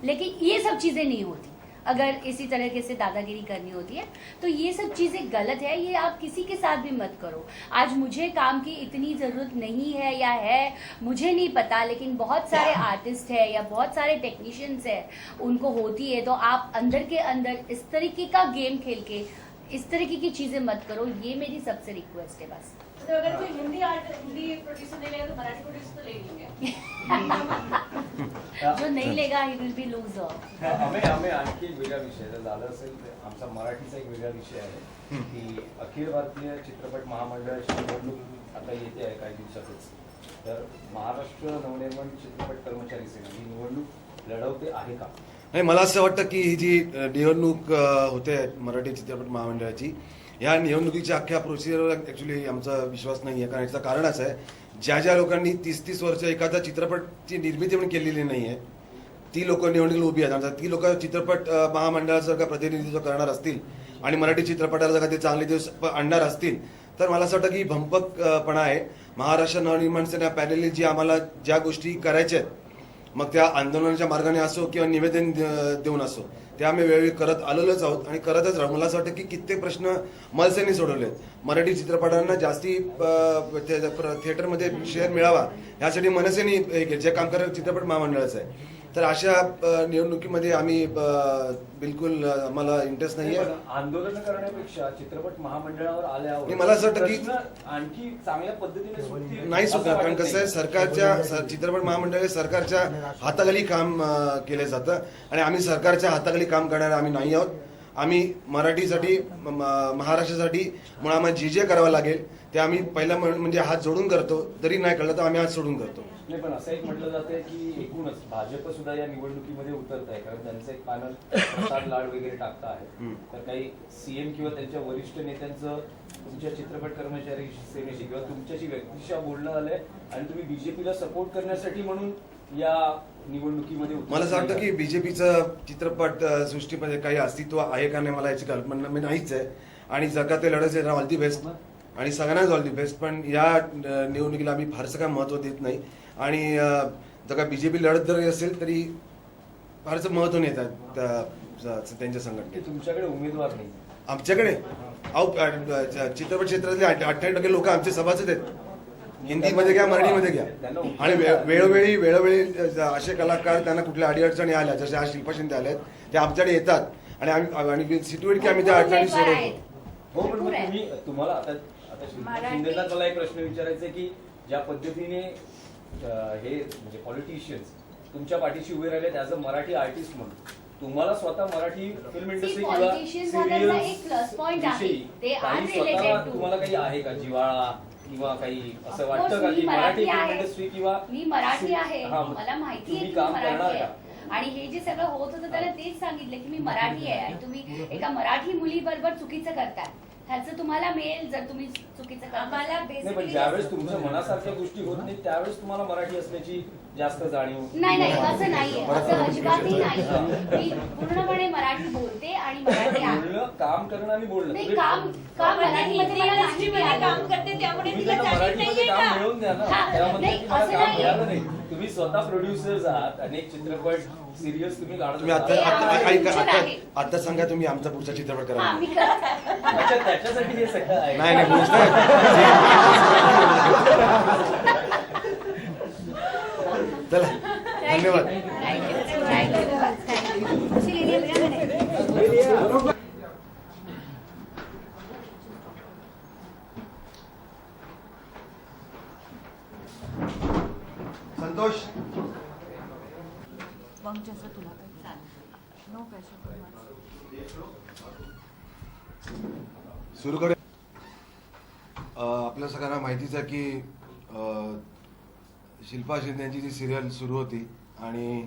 लेकिन ये सब चीजें नहीं होती। अगर इसी तरीके से दादागिरी करनी होती है तो ये सब चीज़ें गलत है, ये आप किसी के साथ भी मत करो। आज मुझे काम की इतनी ज़रूरत नहीं है या है मुझे नहीं पता, लेकिन बहुत सारे आर्टिस्ट है या बहुत सारे टेक्नीशियंस है उनको होती है। तो आप अंदर के अंदर इस तरीके का गेम खेल के इस तरीके की चीज़ें मत करो, ये मेरी सबसे रिक्वेस्ट है बस। तो अगर कोई हिंदी प्रोड्यूसर नहीं लेगा तो मराठी प्रोड्यूसर तो ले लेंगे। जो नहीं लेगा ही विल बी लूजर। हमें आणखी एक वेगळा विषय जर झालं असेल तर आमचा मराठीचा एक वेगळा विषय आहे की अखिल भारतीय चित्रपट महामंडळाची निवडणूक आता येते आहे काही दिवसातच, तर महाराष्ट्र नवनिर्माण चित्रपट कर्मचारी सेना ही निवडणूक लढवते आहे का? नाही, मला असं वाटतं की ही जी निवडणूक होते मराठी चित्रपट महामंडळाची, या निवडणुकीच्या अख्ख्या प्रोसिजरवर ॲक्च्युली आमचा विश्वास नाही आहे. कारण याचं कारणच आहे, ज्या लोकांनी 30-30 वर्ष एखादा चित्रपटची निर्मिती पण केलेली नाही आहे ती लोक निवडणुकीला उभी आहेत. ती लोक चित्रपट महामंडळाचं का प्रतिनिधित्व करणार असतील आणि मराठी चित्रपटाला जर का ते चांगले दिवस आणणार असतील तर मला असं वाटतं की भंपकपणा आहे. महाराष्ट्र नवनिर्माण सेना पॅनलने जी आम्हाला ज्या गोष्टी करायच्या आहेत, मग त्या आंदोलनाच्या मार्गाने असो किंवा निवेदन देऊन असो, ते आम्ही वेळोवेळी करत आलेलोच आहोत आणि करतच राहू. मला असं वाटतं की कित्येक प्रश्न मनसेने सोडवलेत. मराठी चित्रपटांना जास्ती थिएटरमध्ये शेअर मिळावा यासाठी मनसेने हे केलं, जे काम करणारं चित्रपट महामंडळाचं आहे. तर अशा निवडणुकीमध्ये आम्ही बिलकुल आम्हाला इंटरेस्ट नाही आहे. आंदोलन करण्यापेक्षा चित्रपट महामंडळावर आल्यावर मला असं वाटतं की आणखी चांगल्या पद्धतीने सुटतील नाही सुटणार. कारण कसं आहे, सरकारच्या चित्रपट महामंडळ सरकारच्या हाताखाली काम केलं जातं आणि आम्ही सरकारच्या हाताखाली काम करणारे आम्ही नाही आहोत. आम्ही मराठीसाठी महाराष्ट्रासाठी म्हणून आम्हाला जे करावं लागेल ते आम्ही पहिला म्हणजे हात जोडून करतो. जरी नाही कळलं तर आम्ही हात सोडून करतो. नाही, पण असं एक म्हटलं जातंय की एकूणच भाजप सुद्धा या निवडणुकीमध्ये उतरत आहे, कारण त्यांचं एक पॅनल प्रसाद लाड वगैरे टाकता आहे. तर काही सीएम किंवा त्यांच्या वरिष्ठ नेत्यांचं तुमच्या चित्रपट कर्मचारी सेनेशी किंवा तुमच्याशी व्यक्तिशः बोलणं आलंय आणि तुम्ही बीजेपीला सपोर्ट करण्यासाठी म्हणून या निवडणुकीमध्ये मला असं वाटतं की बीजेपीचं चित्रपट सृष्टीमध्ये काही अस्तित्व आहे का नाही मला याची कल्पना मी नाहीच आहे. आणि जर का ते लढायचे ऑल दी बेस्ट आणि सगळ्यांनाच ऑल दी बेस्ट. पण या निवडणुकीला आम्ही फारसं काय महत्त्व देत नाही. आणि जर का बीजेपी लढत जरी असेल तरी फारसं महत्त्व नाही येतात त्यांच्या संघटनेत. तुमच्याकडे उमेदवार नाही आमच्याकडे चित्रपट क्षेत्रातले 98% लोक आमचे सभासद आहेत. हिंदीमध्ये घ्या, मराठीमध्ये घ्या. आणि वेळोवेळी असे कलाकार त्यांना कुठल्या अडीअडचणी आल्या, जसे आज शिल्पा शिंदे आल्यात, ते आमच्याकडे येतात आणि आम्ही सिटुएट की आम्ही त्या अडचणी सोडवतो. हो, पण तुम्हाला आता शिल्पा शिंदेला मला एक प्रश्न विचारायचा आहे की ज्या पद्धतीने हे म्हणजे पॉलिटिशियन्स तुमच्या पाठीशी उभे राहिले ॲज अ मराठी आर्टिस्ट म्हणून, तुम्हाला स्वतः मराठी फिल्म इंडस्ट्री किंवा तुम्हाला काही आहे का जिव्हाळा किंवा काही असं वाटतं का की मराठी फिल्म इंडस्ट्री किंवा मी मराठी आहे, मला माहिती आहे काम करणार का? आणि हे जे सगळं होत होतं त्याला तेच सांगितलं की मी मराठी आहे आणि तुम्ही एका मराठी मुलीबरोबर चुकीचं करताय, ह्याचं तुम्हाला मिळेल जर तुम्ही चुकीचं करता. ज्यावेळेस तुमच्या मनासारख्या गोष्टी होत नाही त्यावेळेस तुम्हाला मराठी असण्याची जास्त जाणीव नाही नाही असं नाहीये, असं अजिबातही नाही. मी पूर्णपणे मराठी बोलते आणि मराठी आहे. बोलणं, काम करणं आणि बोलणं. नाही, काम मराठीमध्ये मला नाही मिळालं. काम करते त्यामुळे तुम्ही तिला त्यांना जाणीव मराठीमध्ये नाहीये काम का? मिळवून द्या ना. हा, त्यामध्ये नाही, तुम्हाला असं काम नाहीये. मिळालं नाही. तुम्ही स्वतः प्रोड्युसर्स आहात, अनेक चित्रपट सिरियल्स तुम्ही काढत तुम्ही आहात. आता सांगा तुम्ही आमचा पुढचा चित्रपट करा. मी करत अच्छा, त्याच्यासाठी हे सगळं आहे. नाही नाही पूछताय. चला धन्यवाद. संतोष सुरू करूया. आपल्या सगळ्यांना माहितीच आहे की शिल्पा शिंदे यांची जी सिरियल सुरू होती आणि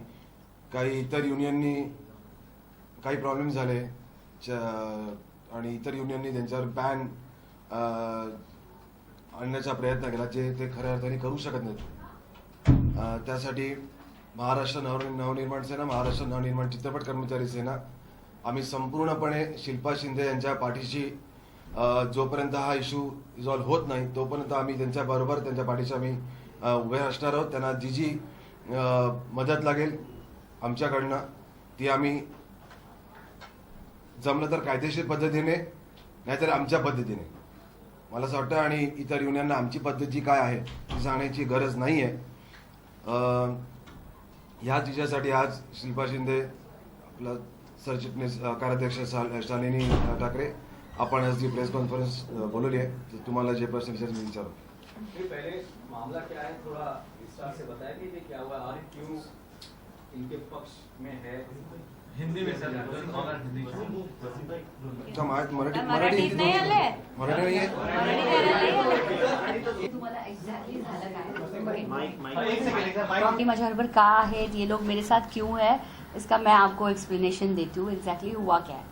काही इतर युनियननी काही प्रॉब्लेम झाले आणि इतर युनियननी त्यांच्यावर बॅन आणण्याचा प्रयत्न केला, जे ते खऱ्या अर्थाने करू शकत नाहीत. त्यासाठी महाराष्ट्र नवनिर्माण सेना, महाराष्ट्र नवनिर्माण चित्रपट कर्मचारी सेना आम्ही संपूर्णपणे शिल्पा शिंदे यांच्या पाठीशी जोपर्यंत हा इश्यू रिझॉल्व्ह होत नाही तोपर्यंत आम्ही त्यांच्याबरोबर त्यांच्या पाठीशी आम्ही उभे असणार आहोत. त्यांना जी जी मदत लागेल आमच्याकडनं ती आम्ही जमलं तर कायदेशीर पद्धतीने नाहीतर आमच्या पद्धतीने, मला असं वाटतं. आणि इतर युनियनना आमची पद्धत जी काय आहे ती सांगण्याची गरज नाही आहे. ह्याच विषयासाठी आज शिल्पा शिंदे, आपला सरचिटणीस कार्याध्यक्ष शालिनी ठाकरे, आपण आज जी प्रेस कॉन्फ्रेंस बोलवली आहे तर तुम्हाला जे प्रश्न विचार मी विचारू. पहले मामला क्या है, थोड़ा विस्तार से बताया कि ये क्या हुआ और क्यों इनके पक्ष में है. हिंदी में सर, मराठी नाही आले. मराठी नाही आहे. तुम्हाला एक्झॅक्टली झालं काय, माझ्याबरोबर का आहेत ये लोग, मेरे साथ क्यों है, इसका मैं आपको एक्सप्लेनेशन देती हूँ. एग्जैक्टली हुआ क्या है.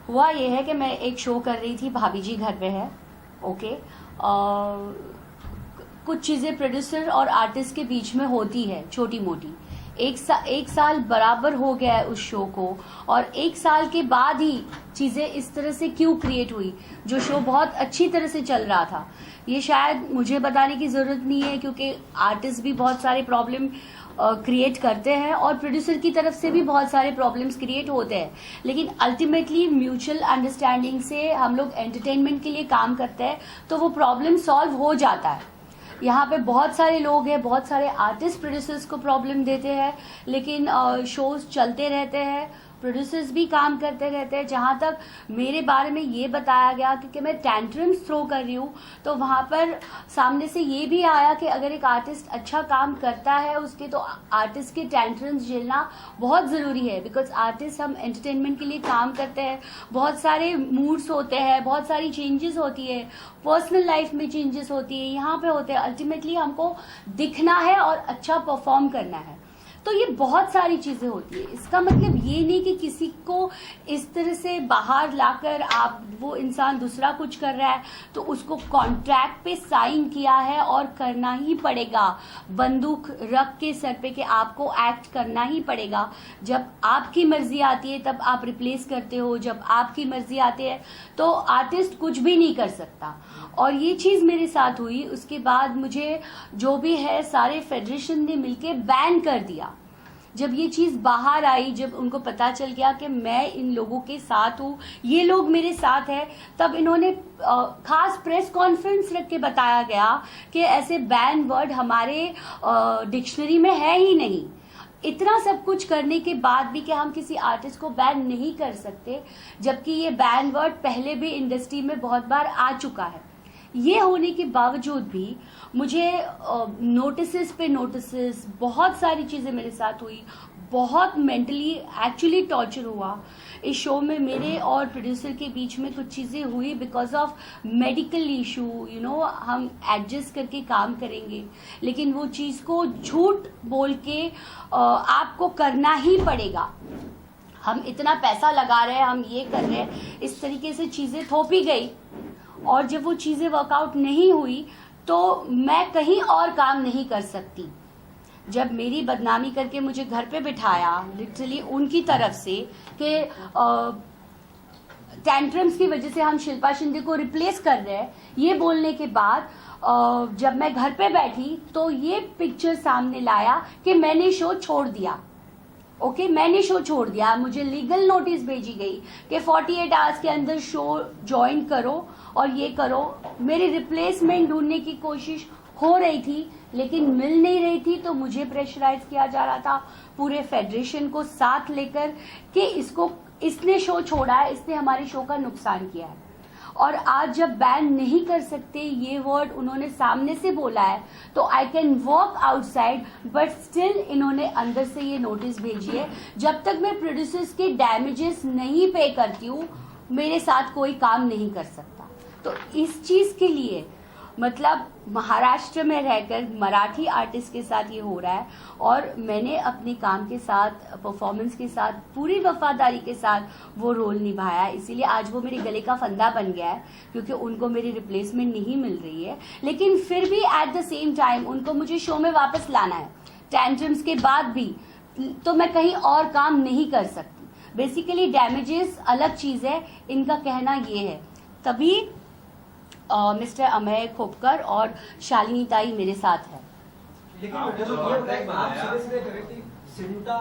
हुआ ये है कि मैं एक शो कर रही थी, भाभी जी घर पे है, ओके. कुछ चीज़ें प्रोड्यूसर और आर्टिस्ट के बीच में होती है छोटी मोटी. एक साल बराबर हो गया है उस शो को, और एक साल के बाद ही चीज़ें इस तरह से क्यों क्रिएट हुई. जो शो बहुत अच्छी तरह से चल रहा था, ये शायद मुझे बताने की ज़रूरत नहीं है क्योंकि आर्टिस्ट भी बहुत सारे प्रॉब्लम क्रिएट करते हैं और प्रोड्यूसर की तरफ से भी बहुत सारे प्रॉब्लम्स क्रिएट होते हैं. लेकिन अल्टीमेटली म्यूचुअल अंडरस्टैंडिंग से हम लोग एंटरटेनमेंट के लिए काम करते हैं तो वो प्रॉब्लम सॉल्व हो जाता है. यहाँ पे बहुत सारे लोग हैं, बहुत सारे आर्टिस्ट प्रोड्यूसर्स को प्रॉब्लम देते हैं, लेकिन शोज चलते रहते हैं, प्रोड्यूसर्स भी काम करते रहते हैं. जहाँ तक मेरे बारे में ये बताया गया कि मैं टैंट्रम्स थ्रो कर रही हूँ, तो वहाँ पर सामने से ये भी आया कि अगर एक आर्टिस्ट अच्छा काम करता है उसके, तो आर्टिस्ट के टैंट्रम्स झेलना बहुत ज़रूरी है. बिकॉज आर्टिस्ट हम एंटरटेनमेंट के लिए काम करते हैं, बहुत सारे मूड्स होते हैं, बहुत सारी चेंजेस होती है, पर्सनल लाइफ में चेंजेस होती है, यहाँ पे होते हैं. अल्टीमेटली हमको दिखना है और अच्छा परफॉर्म करना है. तो ये बहुत सारी चीजें होती है. इसका मतलब ये नहीं कि किसी को इस तरह से बाहर लाकर आप, वो इंसान दूसरा कुछ कर रहा है तो उसको कॉन्ट्रैक्ट पे साइन किया है और करना ही पड़ेगा, बंदूक रख के सर पे कि आपको एक्ट करना ही पड़ेगा. जब आपकी मर्जी आती है तब आप रिप्लेस करते हो, जब आपकी मर्जी आती है तो आर्टिस्ट कुछ भी नहीं कर सकता. और ये चीज़ मेरे साथ हुई. उसके बाद मुझे जो भी है सारे फेडरेशन ने मिलके बैन कर दिया. जब ये चीज़ बाहर आई, जब उनको पता चल गया कि मैं इन लोगों के साथ हूँ, ये लोग मेरे साथ हैं, तब इन्होंने खास प्रेस कॉन्फ्रेंस रख के बताया गया कि ऐसे बैन वर्ड हमारे डिक्शनरी में है ही नहीं. इतना सब कुछ करने के बाद भी कि हम किसी आर्टिस्ट को बैन नहीं कर सकते, जबकि ये बैन वर्ड पहले भी इंडस्ट्री में बहुत बार आ चुका है. ये होने के बावजूद भी मुझे नोटिस पे नोटिस, बहुत सारी चीज़ें मेरे साथ हुई, बहुत मेंटली एक्चुअली टॉर्चर हुआ. इस शो में मेरे और प्रोड्यूसर के बीच में कुछ चीज़ें हुई because of medical issue. You know, हम एडजस्ट करके काम करेंगे, लेकिन वो चीज़ को झूठ बोल के आपको करना ही पड़ेगा. हम इतना पैसा लगा रहे हैं, हम ये कर रहे हैं, इस तरीके से चीज़ें थोपी गई. और जब वो चीज़ें वर्कआउट नहीं हुई तो मैं कहीं और काम नहीं कर सकती. जब मेरी बदनामी करके मुझे घर पे बिठाया लिटरली उनकी तरफ से कि टेंट्रम्स की वजह से हम शिल्पा शिंदे को रिप्लेस कर रहे हैं, ये बोलने के बाद जब मैं घर पे बैठी तो ये पिक्चर सामने लाया कि मैंने शो छोड़ दिया। ओके, मैंने शो छोड़ दिया। मुझे लीगल नोटिस भेजी गई कि 48 आवर्स के अंदर शो ज्वाइन करो और ये करो। मेरी रिप्लेसमेंट ढूंढने की कोशिश हो रही थी लेकिन मिल नहीं रही थी, तो मुझे प्रेशराइज किया जा रहा था पूरे फेडरेशन को साथ लेकर कि इसने शो छोड़ा है, इसने हमारे शो का नुकसान किया है। और आज जब बैन नहीं कर सकते ये वर्ड उन्होंने सामने से बोला है तो I can walk outside, but still इन्होंने अंदर से ये नोटिस भेजी है। जब तक मैं प्रोड्यूसर्स के डैमेजेस नहीं पे करती हूँ मेरे साथ कोई काम नहीं कर सकता। तो इस चीज के लिए मतलब महाराष्ट्र में रहकर मराठी आर्टिस्ट के साथ ये हो रहा है और मैंने अपने काम के साथ, परफॉर्मेंस के साथ, पूरी वफादारी के साथ वो रोल निभाया है। इसीलिए आज वो मेरे गले का फंदा बन गया है क्योंकि उनको मेरी रिप्लेसमेंट नहीं मिल रही है। लेकिन फिर भी एट द सेम टाइम उनको मुझे शो में वापस लाना है। टेंट्रम्स के बाद भी तो मैं कहीं और काम नहीं कर सकती। बेसिकली डैमेजेस अलग चीज़ है, इनका कहना ये है। तभी मिस्टर अमय खोपकर और शालिनी ताई मेरे साथ है। लेकिन आप सीधे करें कि सिंटा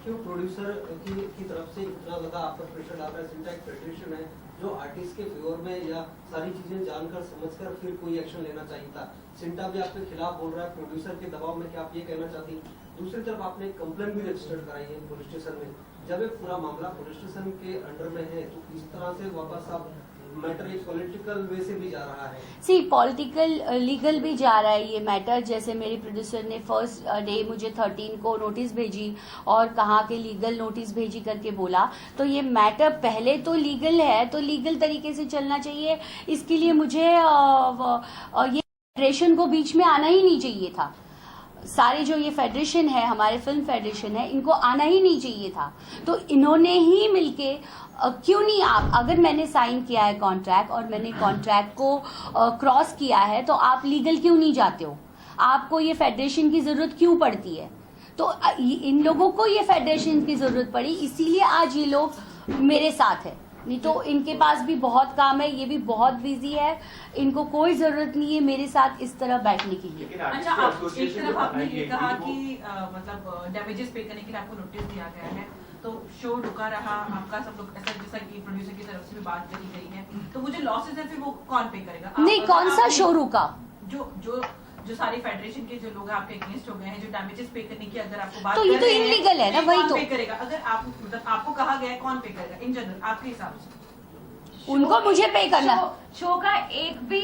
क्यों प्रोड्यूसर की तरफ से इतना ज्यादा आप पर प्रेशर डाल रहा है? सिंटा एक फेडरेशन है जो आर्टिस्ट के फेवर में या सारी चीजें जानकर समझकर फिर कोई एक्शन लेना चाहिए था। सिंटा भी आपके खिलाफ बोल रहा है प्रोड्यूसर के दबाव में, क्या आप ये कहना चाहती? दूसरी तरफ आपने कंप्लेंट भी रजिस्टर्ड कराई है पुलिस स्टेशन में। जब एक पूरा मामला पुलिस स्टेशन के अंडर में है तो इस तरह से वापस आप मैटर एक पॉलिटिकल वे से भी जा रहा है। सी पॉलिटिकल लीगल भी जा रहा है ये मैटर। जैसे मेरे प्रोड्यूसर ने फर्स्ट डे मुझे 13 को नोटिस भेजी और कहा कि लीगल नोटिस भेजी करके बोला, तो ये मैटर पहले तो लीगल है तो लीगल तरीके से चलना चाहिए। इसके लिए मुझे ये फेडरेशन को बीच में आना ही नहीं चाहिए था। सारे जो ये फेडरेशन है, हमारे फिल्म फेडरेशन है, इनको आना ही नहीं चाहिए था। तो इन्होंने ही मिलके क्यों नहीं, आप अगर मैंने साइन किया है कॉन्ट्रैक्ट और मैंने कॉन्ट्रैक्ट को क्रॉस किया है तो आप लीगल क्यों नहीं जाते हो? आपको ये फेडरेशन की जरूरत क्यों पड़ती है? तो इन लोगों को ये फेडरेशन की जरूरत पड़ी, इसीलिए आज ये लोग मेरे साथ है। नहीं तो इनके पास भी बहुत काम है, ये भी बहुत बिजी है, इनको कोई जरूरत नहीं है मेरे साथ इस तरह बैठने के लिए। अच्छा, आप एक तरफ आपने ये कहा कि मतलब डैमेजेस पे करने के लिए आपको नोटिस दिया गया है, तो शो रुका रहा आपका, सब लोग ऐसा जैसा कि प्रोड्यूसर की तरफ से भी बात करी गई है, तो वो जो लॉसेस है फिर वो कौन पे करेगा? नहीं, कौन सा शो रुका? जो सारी फेडरेशन के जो लोग आपके अगेंस्ट हो गए हैं, जो डैमेजेस पे करने की अगर आपको बात तो ये तो इनलीगल है ना, वही तो पे करेगा। अगर आप मतलब आपको कहा गया है कौन पे करेगा इन जनरल आपके हिसाब से? उनको मुझे पे करना। शो का एक भी